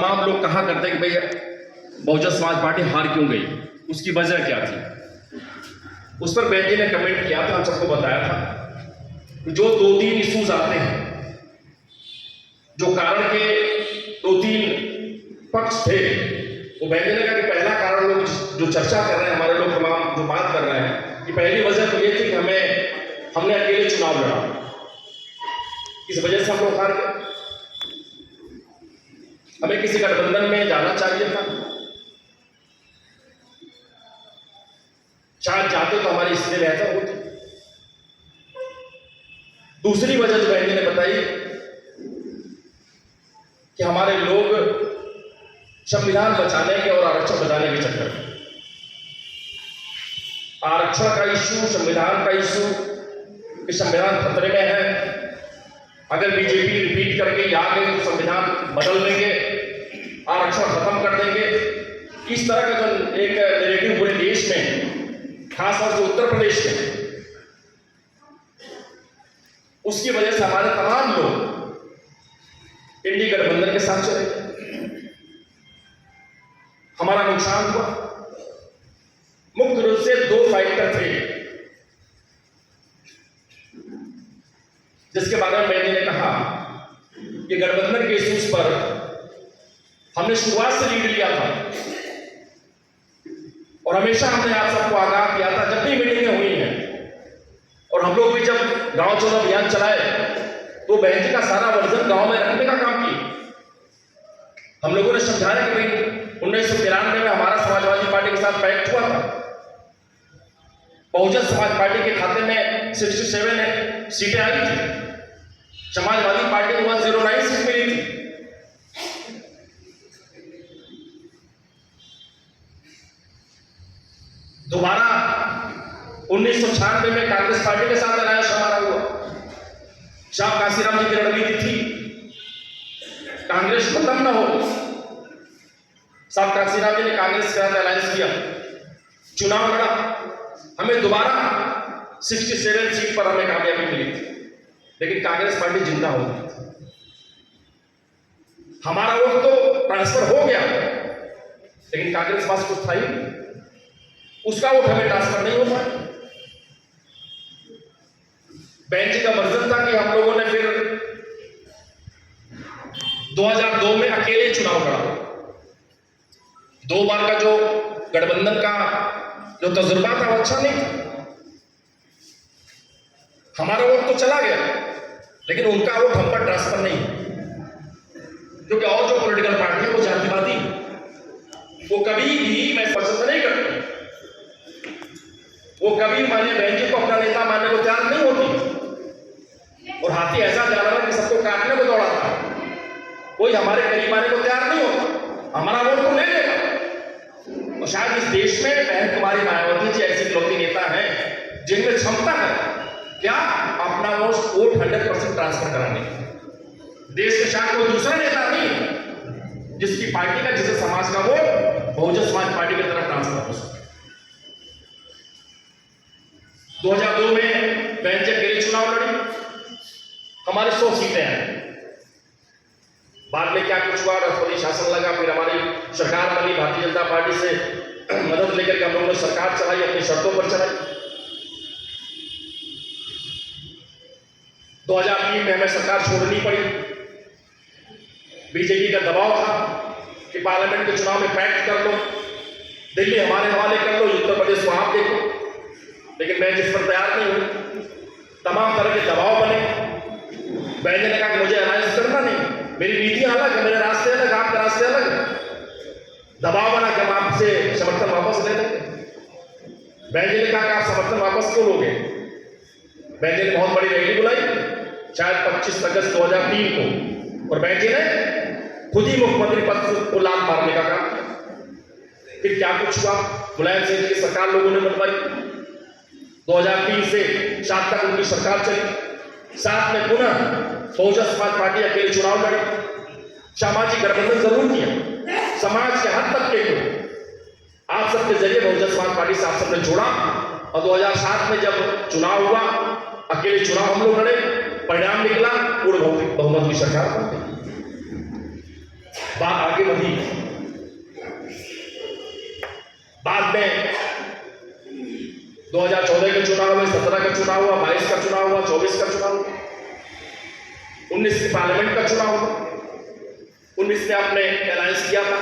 तमाम लोग कहा करते कि भाई बहुजन समाज पार्टी हार क्यों गई, उसकी वजह क्या थी। उस पर बहन जी ने कमेंट किया था, हम सबको बताया था कि जो 2-3 इश्यूज आते हैं, जो कारण के 2-3 पक्ष थे, वो बहन जी ने कहा कि पहला कारण लोग जो चर्चा कर रहे हैं, हमारे लोग तमाम जो बात कर रहे हैं कि पहली वजह तो ये थी कि हमने अकेले चुनाव लड़ा, इस वजह से हम लोग हार गए। हमें किसी गठबंधन में जाना चाहिए था, शायद जाते तो हमारी स्थिति बेहतर होती। दूसरी वजह जो बहन जी ने बताई कि हमारे लोग संविधान बचाने के और आरक्षण बचाने के चक्कर में, आरक्षण का इश्यू, संविधान का इश्यू, कि संविधान खतरे में है, अगर बीजेपी रिपीट करके आ गई तो संविधान बदल देंगे, आरक्षण खत्म कर देंगे। इस तरह का जो एक नैरेटिव पूरे देश में, खासतौर से उत्तर प्रदेश में, उसकी वजह से हमारे तमाम लोग इंडी गठबंधन के साथ चले, हमारा नुकसान हुआ। मुख्य रूप से 2 फैक्टर थे जिसके बारे में मैंने कहा कि गठबंधन के इश्यूज पर हमने शुरुआत से लीड लिया था और हमेशा हमने आप सबको आगाह किया था, जब भी मीटिंगें हुई हैं और हम लोग भी जब गांव चुनाव अभियान चलाए तो बहन जी का सारा वर्जन गांव में रखने का काम किया। हम लोगों ने समझाया कि भाई 1993 में हमारा समाजवादी पार्टी के साथ पैक्ट हुआ था, बहुजन समाज पार्टी के खाते में 67 सीटें आई थी, समाजवादी पार्टी को 109 सीट मिली थी। दोबारा 1996 में कांग्रेस पार्टी के साथ अलायंस हमारा हुआ, शाह काशीराम जी की रणनीति थी कांग्रेस खत्म न हो, शाह काशीराम जी ने कांग्रेस के साथ अलायंस किया, चुनाव लड़ा, हमें दोबारा 67 सीट पर हमें कामयाबी मिली थी, लेकिन कांग्रेस पार्टी जिंदा हो गई। हमारा वोट तो ट्रांसफर हो गया, लेकिन कांग्रेस पास कुछ था ही, उसका वोट हमें ट्रांसफर नहीं हो पाया। बहन जी का वर्जन था कि हम लोगों ने फिर 2002 में अकेले चुनाव लड़ा। 2 बार का जो गठबंधन का जो तजुर्बा था वो अच्छा नहीं था, हमारा वोट तो चला गया, लेकिन उनका वोट हम पर ट्रांसफर नहीं, क्योंकि और जो पॉलिटिकल पार्टी है वो जातिवादी, वो कभी भी मैं पसंद नहीं करती, वो कभी माने बहन जी को अपना नेता मानने को तैयार नहीं होती, और हाथी ऐसा जानवर है कि सबको काटने को दौड़ाता है, कोई हमारे करीब आने को तैयार नहीं होता, हमारा वोट तो ले लेगा। और शायद इस देश में बहन कुमारी मायावती जी ऐसी इकलौती नेता हैं जिनमें क्षमता है क्या अपना वोट 100% ट्रांसफर कराने की। देश के शायद कोई दूसरा नेता नहीं जिसकी पार्टी का, जिसे समाज का वोट बहुजन समाज पार्टी की तरफ ट्रांसफर हो सके। 2002 में बहन जी अकेले चुनाव लड़ी, हमारी 100 सीटें हैं। बाद में क्या कुछ हुआ, राष्ट्रपति शासन लगा, फिर हमारी सरकार बनी, भारतीय जनता पार्टी से मदद लेकर के हम लोगों ने सरकार चलाई, अपनी शर्तों पर चलाई। 2003 में हमें सरकार छोड़नी पड़ी, बीजेपी का दबाव था कि पार्लियामेंट के चुनाव में पैक्ट कर लो, दिल्ली हमारे हवाले कर लो, उत्तर प्रदेश को आप देखो, लेकिन मैं जिस पर तैयार नहीं हूं। तमाम तरह के दबाव बने, बहन ने कहा कि मुझे अलायंस करना नहीं, मेरी नीति अलग है, मेरे रास्ते अलग, आपके रास्ते अलग है, दबाव बना कि हम आपसे समर्थन वापस ले लेंगे। बहन जी ने कहा कि आप समर्थन वापस क्यों लोगे। बहन जी ने बहुत बड़ी रैली बुलाई, शायद 25 अगस्त 2003 को, और बहन जी ने खुद ही मुख्यमंत्री पद को लात मारने का काम किया। फिर क्या कुछ हुआ, मुलायम सिंह की सरकार लोगों ने बनवाई, 2003 से 7 तक उनकी सरकार चली, साथ में पुनः बहुजन समाज पार्टी अकेले चुनाव लड़ी, सामाजिक गठबंधन जरूर किया, समाज के हर तबके को आप सबके जरिए बहुजन समाज पार्टी से आप सबने जोड़ा, और 2007 में जब चुनाव हुआ, अकेले चुनाव हम लोग लड़े, परिणाम निकला, पूर्ण बहुमत की सरकार बन गई। बात आगे बढ़ी। बाद में 2014 के चुनाव हुए, 17 का चुनाव हुआ, 22 का चुनाव हुआ, 24 का चुनाव हुआ, 19 के पार्लियामेंट का चुनाव हुआ। 19 में आपने अलायंस किया था,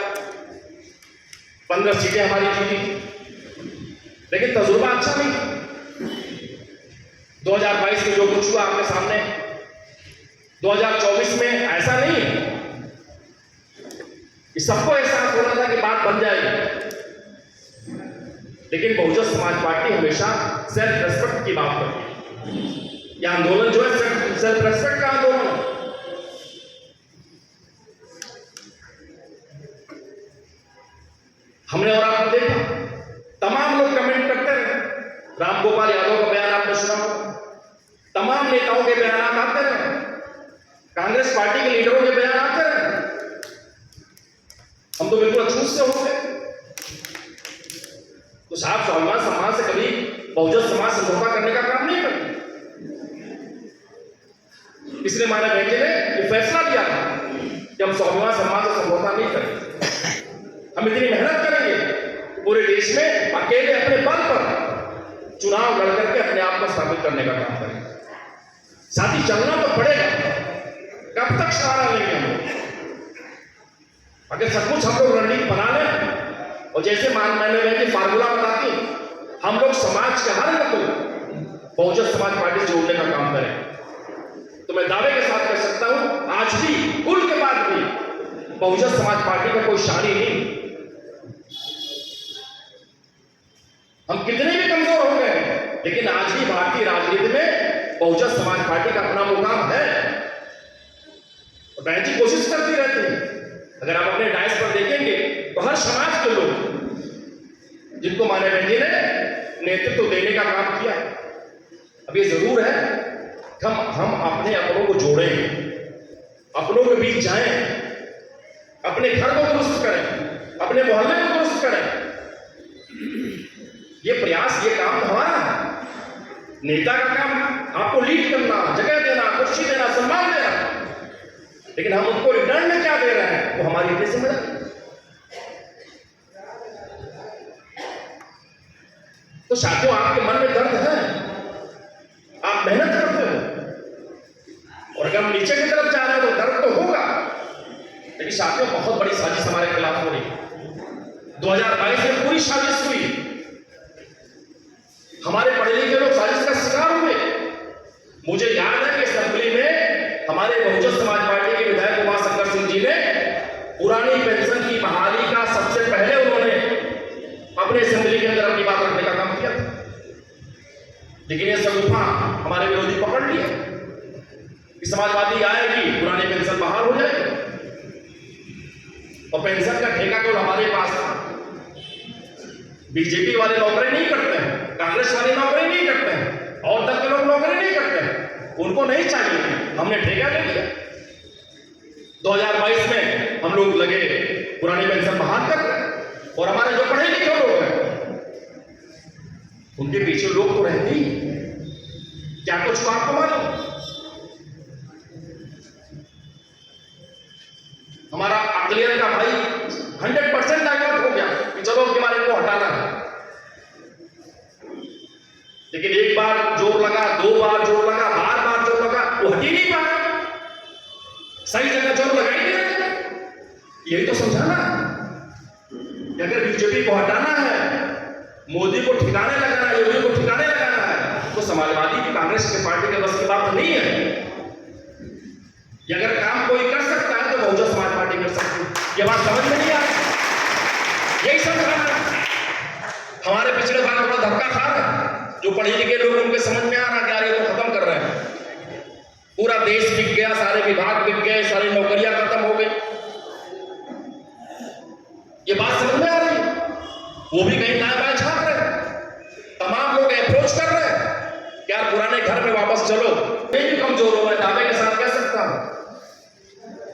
15 सीटें हमारी जीती, लेकिन तजुर्बा अच्छा नहीं। 2022 में जो कुछ हुआ आपके सामने, 2024 में ऐसा नहीं कि सबको एहसास हो रहा था कि बात बन जाएगी, लेकिन बहुजन समाज पार्टी हमेशा सेल्फ रेस्पेक्ट की बात करती है। यह आंदोलन जो है सेल्फ रेस्पेक्ट का आंदोलन है। हमने और आपने देखा, तमाम लोग कमेंट करते रहे, रामगोपाल यादव का बयान आपने सुना, तमाम नेताओं के बयान आते रहे, कांग्रेस पार्टी के लीडरों के बयान आते रहे। हम तो बिल्कुल अछूत से हो गए। तो साहब स्वाभिमान सम्मान से कभी बहुजन समाज समझौता करने का काम नहीं करते। इसलिए माननीय बहन जी ने ये फैसला लिया था कि हम स्वाभिमान सम्मान से समझौता नहीं करेंगे। हम इतनी मेहनत करेंगे, पूरे देश में अकेले अपने बल पर चुनाव लड़ करके अपने आप को स्थापित करने का काम करेंगे। साथ ही चलना तो पड़ेगा। कब तक सहारा लेंगे हम लोग? अगर सब कुछ हम लोग रणनीति बना लें और जैसे मैंने फार्मूला बताती, हम लोग समाज के हर को बहुजन समाज पार्टी से जोड़ने का काम करें, तो मैं दावे के साथ कह सकता हूं, आज भी कुल के बाद भी बहुजन समाज पार्टी का कोई शानी नहीं। हम कितने भी कमजोर हो गए, लेकिन आज भी भारतीय राजनीति में बहुजन समाज पार्टी का अपना मुकाम है। और बहन जी कोशिश करती रहती है। अगर आप अपने डायस पर देखेंगे तो हर समाज के लोग जिनको माननीय बहन जी ने नेतृत्व देने का काम किया। अब ये जरूर है हम अपने अपनों को जोड़ें, अपनों के बीच जाएं, अपने घर को दुरुस्त करें, अपने मोहल्ले को दुरुस्त करें। ये प्रयास, ये काम हमारा है। नेता का काम आपको लीड करना, जगह देना, कुर्सी देना, सम्मान देना, लेकिन हम उनको रिटर्न में क्या दे रहे हैं वो हमारी अपनी जिम्मेदारी। तो साथियों, आपके मन में दर्द है, आप मेहनत करते हो, और अगर हम नीचे की तरफ जा रहे हैं तो दर्द तो होगा, लेकिन साथियों बहुत बड़ी साजिश हमारे खिलाफ हो रही। 2022 में पूरी साजिश हुई। हमारे पढ़े लिखे लोग साजिश का शिकार हुए। मुझे याद है कि असेंबली में हमारे बहुजन समाज पार्टी के विधायक उमा शंकर सिंह जी ने पुरानी पेंशन की बहाली का सबसे पहले उन्होंने अपने असेंबली के अंदर अपनी बात रखने का काम किया था, लेकिन ये सगुफा हमारे विरोधी पकड़ लिए कि समाजवादी आएगी, पुरानी पेंशन बहाल हो जाएगी, और पेंशन का ठेका केवल हमारे पास था। बीजेपी वाले नौकरी नहीं करते हैं, कांग्रेस वाले नौकरी नहीं करते हैं, और दल के लोग नौकरी नहीं करते हैं, उनको नहीं चाहिए, हमने ठेका ले लिया। 2022 में हम लोग लगे पुरानी पेंशन बहाल कर रहे, और हमारे जो पढ़े लिखे लोग हैं उनके पीछे लोग तो रहते ही, क्या कुछ आपको मालूम? हमारा अकलियत का भाई 100% डाइवर्ट हो गया कि चलो के बारे को हटाना है, लेकिन एक बार जोर लगा, 2 बार जोर लगा, बार जोर लगा, वो हट ही नहीं पाया। सही जगह जोर लगा ही नहीं रहा। यही तो समझाना कि अगर बीजेपी को हटाना है, मोदी को ठिकाने लगाना है, योगी को ठिकाने लगाना है, तो समाजवादी की कांग्रेस की पार्टी के बस की बात नहीं है। ये अगर काम कोई कर सकता है तो बहुजन समाज पार्टी कर सकती है। ये बात समझ में नहीं आ रही, यही समझाना। हमारे पिछले बार थोड़ा धक्का खा रहे, जो पढ़े लिखे लोग उनके समझ में आ रहा कि यार ये तो खत्म कर रहे हैं, पूरा देश बिक गया, सारे विभाग बिक गए, सारी नौकरियां खत्म हो गई। ये बात समझ में आ रही, वो भी कहीं दाएं बाएं झांक रहे, तमाम लोग अप्रोच कर रहे हैं कि यार पुराने घर में वापस चलो। ये भी कमजोर हो गए, दावे के साथ कह सकता हूं।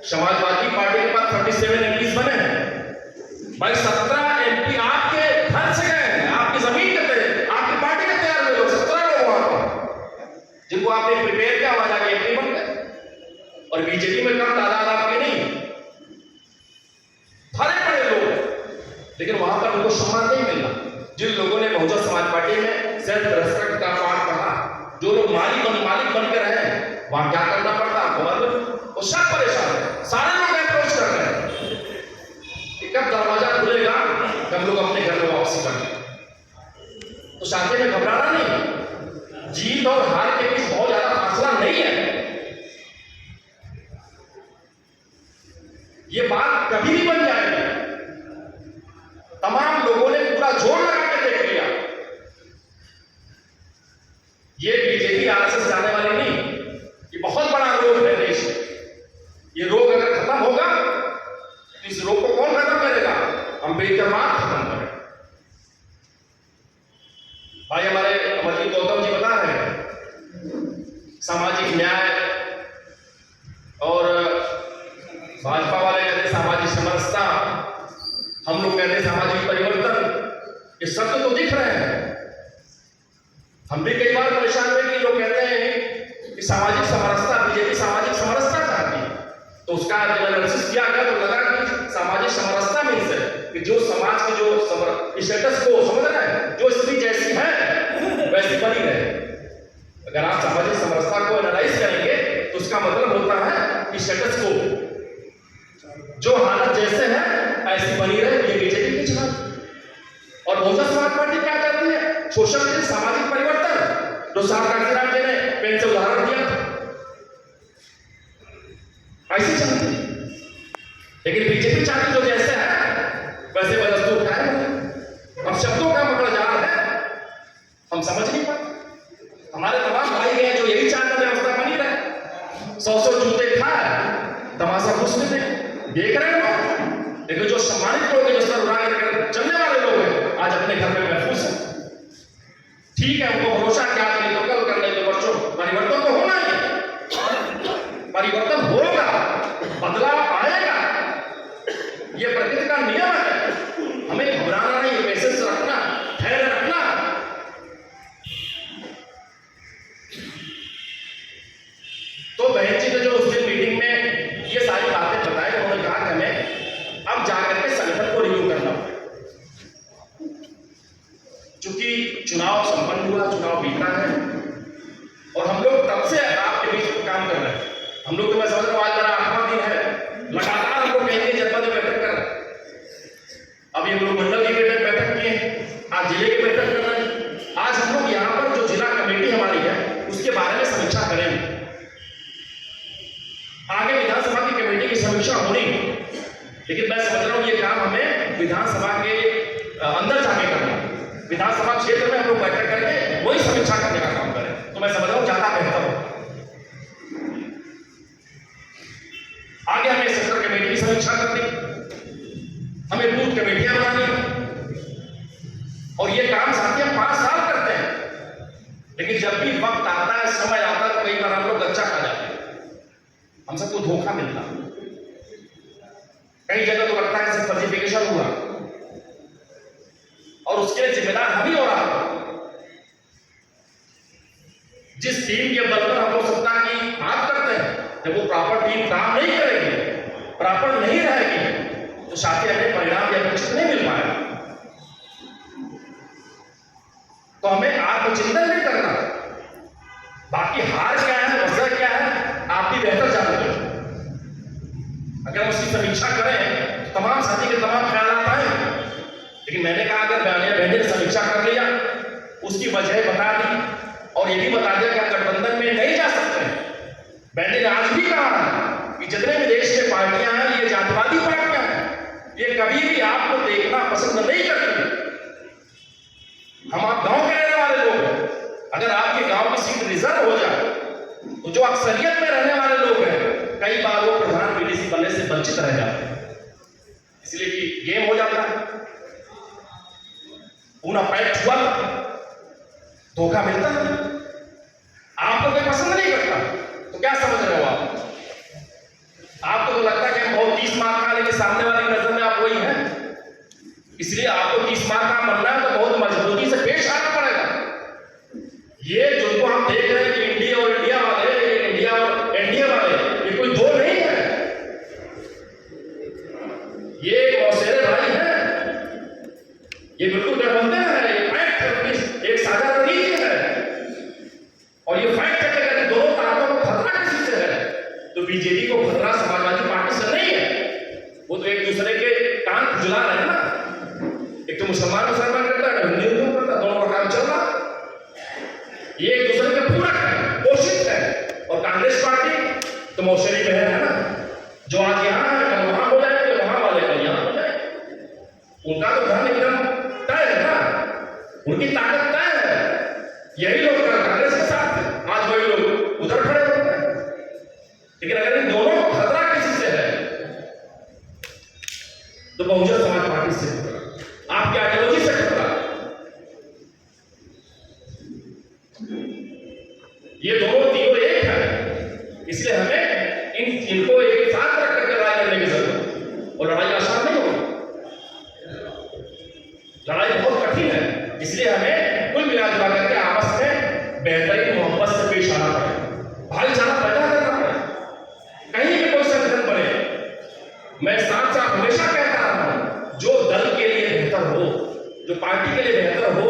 समाजवादी पार्टी के पास 37 एमपी बने हैं भाई, 17 एमपी आपके घर से गए, आपकी जमीन के थे, आपकी पार्टी के तैयार हुए लोग, 17 लोग वहां पर, जिनको आपने प्रिपेयर किया, वहां जाके एमपी बन गए। और बीजेपी में कम तादाद आपके नहीं, लेकिन वहां पर उनको सम्मान नहीं मिल रहा। जिन लोगों ने बहुजन समाज पार्टी में सेल्फ रेस्पेक्ट का पाठ पढ़ा, जो लोग मालिक बनकर हैं, वहां क्या करना पड़ता आपको मालूम? वो सब परेशान है, सारे लोग अप्रोच कर रहे हैं कि कब दरवाजा खुलेगा, कब लोग अपने घर में वापसी करेंगे। तो साथी में घबराना नहीं, जीत और हार के बीच बहुत ज्यादा फासला नहीं है। ये बात कभी भी बन जाएगी। तमाम लोगों ने पूरा जोर लगा के देख लिया, ये बीजेपी आरएसएस जाने वाली नहीं, ये बहुत बड़ा रोग है देश में। ये रोग अगर खत्म होगा तो इस रोग को कौन खत्म करेगा? अम्बेडकर मात्र खत्म करेगा। भाई हमारे अमरजीत गौतम जी बता रहे हैं सामाजिक न्याय, और भाजपा वाले कहते सामाजिक समरसता, हम लोग कहते सामाजिक परिवर्तन। ये शब्द तो दिख रहे हैं। हम भी कई बार परेशान हुए कि लोग कहते हैं कि सामाजिक समरसता, बीजेपी सामाजिक समरसता चाहती है। तो उसका जब एनालिसिस किया गया तो लगा कि सामाजिक समरसता मीन्स है कि जो समाज की जो स्टेटस को समझ रहे हैं, जो स्थिति जैसी है वैसी बनी रहे। अगर आप सामाजिक समरसता को एनालाइज करेंगे तो उसका मतलब होता है कि स्टेटस को, जो हालत जैसे है ऐसी बनी रहे, ये बीजेपी की चाहत। और बहुजन समाज पार्टी क्या करती है? सोशल सामाजिक परिवर्तन, जो साहब जी ने पेन से उदाहरण दिया था, ऐसी चाहती है। लेकिन बीजेपी चाहती जो जैसे है वैसे बदस्तूर है। अब शब्दों का मकड़ जाल है, हम समझ नहीं पाते। हमारे तमाम भाई हैं जो यही चाहते व्यवस्था बनी रहे, 100 जूते खाए, तमाशा खुश में देख रहे हैं लोग। लेकिन जो सम्मानित लोग हैं, जो सर उड़ा कर चलने वाले लोग हैं, आज अपने घर में महफूज है। ठीक है, उनको भरोसा क्या नहीं तो कल कर नहीं तो बच्चों, परिवर्तन तो होना ही, परिवर्तन होगा, बदलाव आएगा, ये प्रकृति का नियम है। हमें घबराना नहीं, पेशेंस रखना, धैर्य रखना। तो बहन जी ने जो उस दिन मीटिंग में ये सारी बातें बताई, उन्होंने कहा कि हमें अब जाकर के संगठन को रिव्यू करना पड़ेगा। चूंकि चुनाव संपन्न हुआ, चुनाव बीता है, और हम लोग तब से आपके बीच काम कर रहे हैं। हम लोग तो मैं समझ रहा हूं आज मेरा 8वां दिन है, लगातार हम लोग कहीं जनपद में बैठक कर रहे हैं। अभी हम लोग मंडल की बैठक किए, आज जिले की बैठक कर रहे हैं। आज हम लोग यहाँ पर जो जिला कमेटी हमारी है उसके बारे में समीक्षा करेंगे। आगे विधानसभा की कमेटी की समीक्षा होनी, लेकिन मैं समझ रहा हूं ये काम हमें विधानसभा के अंदर जाके करना। विधानसभा क्षेत्र में हम लोग बैठक करके वही समीक्षा करने का काम करें, तो मैं समझ रहा हूं ज्यादा बेहतर हो। आगे हमें सेक्टर कमेटी की समीक्षा करनी, हमें बूथ कमेटियां बनानी, और ये काम साथी हम 5 साल करते हैं। लेकिन जब भी वक्त आता है, समय आता है, तो कई बार हम लोग गच्चा खा जाते हैं, हम सबको धोखा मिलता। कई जगह तो लगता है सिर्फ फर्जिफिकेशन हुआ, और उसके लिए जिम्मेदार हम ही हो रहा है। जिस टीम के बल पर हम लोग सत्ता की बात करते हैं, जब वो प्रॉपर टीम काम नहीं करेगी, प्रॉपर नहीं रहेगी, तो साथी हमें परिणाम या अपेक्षित नहीं मिल पाएगा। तो हमें आत्मचिंतन नहीं करना। बाकी हार क्या है, वजह क्या है, आप भी बेहतर जानते हो। अगर हम उसकी समीक्षा करें तो तमाम साथी के तमाम ख्याल आए, लेकिन मैंने कहा अगर बहने ने समीक्षा कर लिया, उसकी वजह बता दी, और ये भी बता दिया कि आप गठबंधन में नहीं जा सकते। मैंने आज भी कहा कि जितने भी देश में पार्टियां हैं, ये जातिवादी पार्टियां हैं, ये कभी भी आपको देखना पसंद नहीं करती। हम आप गांव के रहने वाले लोग हैं, अगर आपके गांव की सीट रिजर्व हो जाए तो जो अक्सरियत में रहने वाले लोग हैं, कई बार वो प्रधान बीडीसी बनने से वंचित रह जाते हैं, इसलिए कि गेम हो जाता है। पूरा पैक्ट हुआ, धोखा मिलता है। आपको कोई पसंद नहीं करता तो क्या समझ रहे हो आप? आपको तो लगता है कि हम बहुत 30 मार्क का, लेकिन सामने वाले की नजर में आप वही हैं। इसलिए आपको 30 मार्क का बनना है तो बहुत मजबूती से पेश आना पड़ेगा। ये जिनको हम देख रहे हैं कि इंडिया और इंडिया वाले, इंडिया और एनडीए वाले, ये कोई दो नहीं है, ये मौसेरे भाई हैं। ये बिल्कुल गठबंधन है, ये फैक्ट है, एक साझा रणनीति है। और ये फैक्ट है कि अगर दोनों ताकतों को खतरा किसी से है तो बीजेपी को खतरा समाजवादी पार्टी से नहीं है। वो तो एक दूसरे के कान खुजला रहे हैं ना, एक तो मुसलमान करता है, हिंदू करता है, दोनों का काम चल रहा। ये एक दूसरे के पूरक है, पोषित है। और कांग्रेस पार्टी तो मौसरी बहन है ना, जो आज यहाँ है कल वहां हो जाए, वहां वाले कल यहाँ हो जाए। उनका तो धन एकदम तय है ना, उनकी ताकत तय है। यही लोग कांग्रेस के साथ है, आज वही लोग उधर खड़े होते हैं। लेकिन अगर इन दोनों को खतरा किसी से है तो बहुजन समाज पार्टी से खतरा, आपकी आइडियोलॉजी से खतरा। ये दोनों तीनों एक है, इसलिए हमें इनको एक साथ रख करके लड़ाई करने की जरूरत है। और लड़ाई आसान नहीं होगी, लड़ाई बहुत कठिन है। इसलिए हमें कुल मिला जुला करके आपस में बेहतरीन मोहब्बत से पेश आना पड़ेगा, भाईचारा पैदा करना पड़ेगा, कहीं भी कोई संगठन बने। मैं साथ साथ हमेशा कहता रहा हूं, जो दल के लिए बेहतर हो, जो पार्टी के लिए बेहतर हो,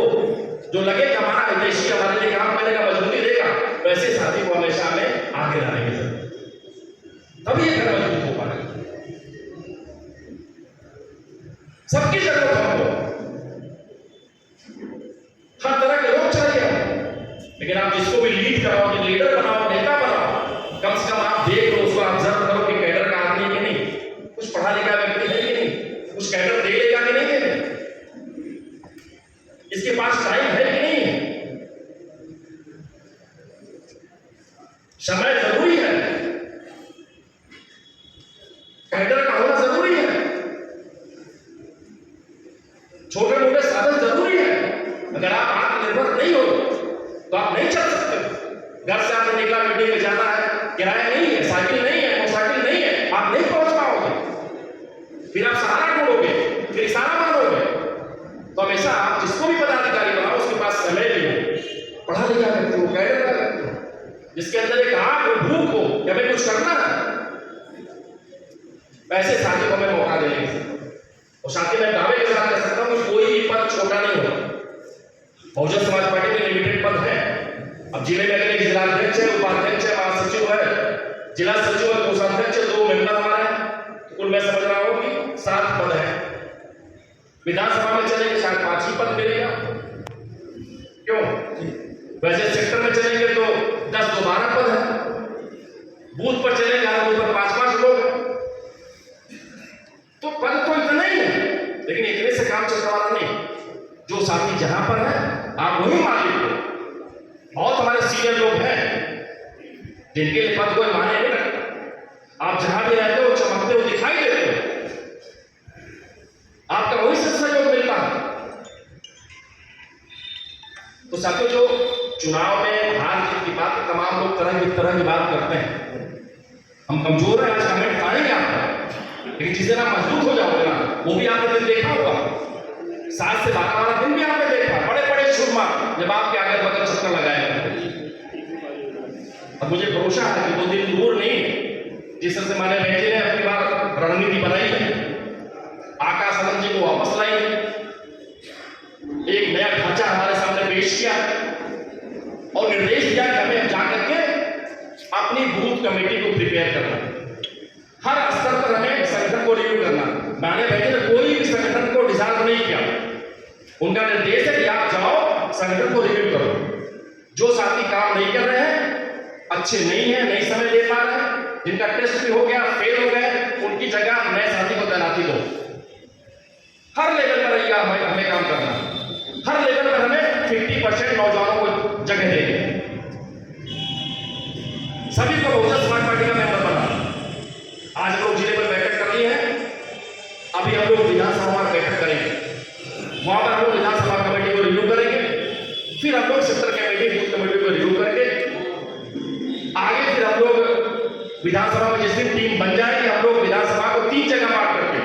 जो लगे कि हमारा हितैषी हमारे लिए काम करेगा, मजबूती देगा, वैसे साथी को हमेशा हमें आगे लाने की जरूरत है, तभी ये घर मजबूत हो पाएगा। सबकी जरूरत हमको, हर तरह के लोग चाहिए, लेकिन आप जिसको भी लीड कराओ, लीडर बनाओ, नेता बनाओ, कम से कम आप देख लो, उसको ऑब्जर्व करो कि कैडर का आदमी कि नहीं, कुछ पढ़ा लिखा व्यक्ति है कि नहीं, कुछ कैडर दे लेगा कि नहीं देगा, इसके पास टाइम है कि नहीं है। समय जरूरी है, कैडर का होना जरूरी है, छोटे मोटे साधन जरूरी है। अगर आप आत्मनिर्भर नहीं हो तो आप नहीं चल सकते। घर से आपने निकला, मीटिंग में जाना है, किराया नहीं है, साइकिल नहीं है, मोटरसाइकिल नहीं है, आप नहीं पहुंच पाओगे, फिर आप सहारा ढूंढोगे, फिर इशारा मारोगे। तो हमेशा आप जिसको भी पदाधिकारी बनाओ, उसके पास समय भी हो, पढ़ा लिखा व्यक्ति हो, कैडर का व्यक्ति हो, जिसके अंदर एक आग और भूख हो कि हमें कुछ करना है, ऐसे साथी को हमें मौका देंगे। और साथी मैं दावे के साथ कह सकता हूं कि कोई पद छोटा नहीं होगा। बहुजन समाज पार्टी में लिमिटेड पद है। अब जिले में अगर एक जिलाध्यक्ष है, उपाध्यक्ष है, महासचिव है, जिला सचिव है, कोषाध्यक्ष है, 2 मेंबर हमारे हैं, कुल मैं समझ रहा हूं कि 7 पद है। विधानसभा में चलेंगे शायद 5 ही पद मिलेगा, क्यों? वैसे सेक्टर में चलेंगे तो 10 तो 12 पद है। बूथ पर चलेंगे हर बूथ पर 5-5 लोग, तो पद तो इतना ही है, लेकिन इतने से काम चलने वाला नहीं। जो साथी जहां पर है आप वही मालिक हो। बहुत हमारे सीनियर लोग हैं जिनके लिए पद कोई माने नहीं रखता। आप जहां भी रहते हो चमकते हो, दिखाई देते हो, आपका वही सहयोग मिलता है। तो साथियों, जो चुनाव में हार जीत की बात तमाम लोग तरह की बात करते हैं। हम कमजोर हैं, आज कमेंट आएंगे आपका, लेकिन जिस दिन आप मजबूत हो जाओगे ना, वो भी आपने दिन देखा होगा, 7 से 12 दिन भी आपने देखा, बड़े बड़े शुरमा जब आपके आगे बगल चक्कर लगाएगा। अब मुझे भरोसा है कि 2 दिन दूर नहीं, जिस तरह से माने बहन जी ने अपनी बार रणनीति बनाई है, आकाश आनंद जी को वापस लाई, एक नया ढांचा हमारे सामने पेश किया और निर्देश दिया कि हमें जाकर के अपनी बूथ कमेटी को प्रिपेयर करना, हर स्तर पर हमें संगठन को रिव्यू करना। मैंने बहन ने कोई भी संगठन को डिसॉल्व नहीं किया, उनका निर्देश है कि आप जाओ संगठन को रिव्यू करो। जो साथी काम नहीं कर रहे हैं, अच्छे नहीं है, नहीं समय दे पा रहे हैं, जिनका टेस्ट भी हो गया, फेल हो गए, उनकी जगह नए साथी को तैनाती दो। हर लेवल पर हमें काम करना, हर लेवल पर हमें 50% नौजवानों को जगह देंगे, सभी को बहुजन समाज पार्टी का मेंबर बना। आज लोग जिले पर बैठक कर ली है, अभी हम लोग विधानसभा में बैठक करेंगे, वहां पर हम लोग विधानसभा कमेटी को रिव्यू करेंगे, फिर हम लोग सेक्टर कमेटी, बूथ कमेटी को रिव्यू करके आगे फिर हम लोग विधानसभा में जिस दिन टीम बन जाएगी, हम लोग विधानसभा को 3 जगह बांट करके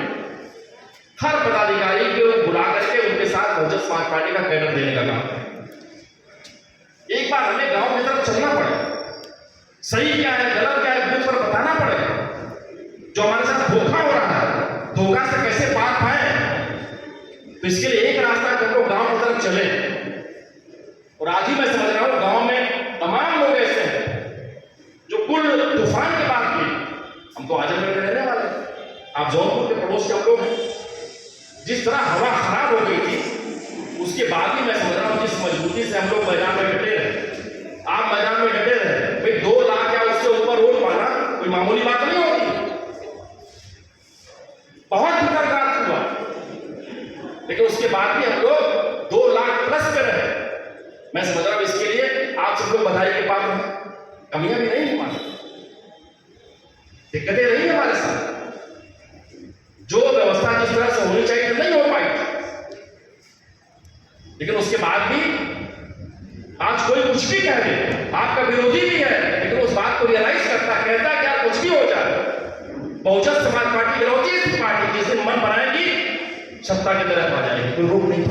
हर पदाधिकारी को बुला करके उनके साथ बहुजन समाज पार्टी का कैडर देने का काम करें। एक बार हमें गांव की तरफ चलना पड़ेगा, सही क्या है गलत क्या है बूथ पर बताना पड़ेगा। जो हमारे साथ धोखा हो रहा है, धोखा से कैसे पार पाए, तो इसके लिए एक रास्ता चले। और आज ही मैं समझ रहा हूं गांव में तमाम लोग ऐसे हैं जो कुल तूफान के बाद भी, हम तो आजमगढ़ में रहने वाले हैं, आप जौनपुर के पड़ोस के हम लोग हैं, जिस तरह हवा खराब हो गई थी उसके बाद भी मैं समझ रहा हूं जिस मजबूती से हम लोग मैदान में डटे रहे, आप मैदान में डटे रहे। भाई 2 लाख या उससे ऊपर वोट पाना कोई मामूली बात नहीं होती, बहुत खतरनाक हुआ, लेकिन उसके बाद भी हम लोग 2 लाख प्लस पे रहे। मैं समझ रहा हूं इसके लिए आप सब लोग बधाई के पात्र हैं। कमियां भी नहीं हमारी, दिक्कतें रही हमारे साथ, जो व्यवस्था जिस तरह से होनी चाहिए नहीं हो पाई, लेकिन उसके बाद भी आज कोई कुछ भी कह दे, आपका विरोधी भी है, लेकिन उस बात को रियलाइज करता, कहता क्या कुछ भी हो जाए, बहुजन समाज पार्टी गिरौती ऐसी पार्टी जिस दिन मन बनाएगी सत्ता की तरफ आ जाएगी, कोई रोक नहीं।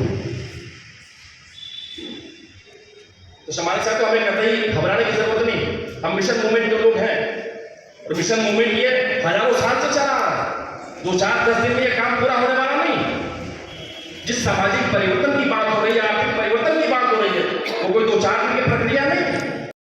तो हमारे साथ तो हमें कतई घबराने की जरूरत नहीं, हम मिशन मूवमेंट के लोग हैं, और मिशन मूवमेंट ये हजारों साल से चला रहा है, 2-4-10 दिन में ये काम पूरा होने वाला नहीं। जिस सामाजिक परिवर्तन की बात हो रही है, आर्थिक परिवर्तन की बात हो रही है, वो कोई 2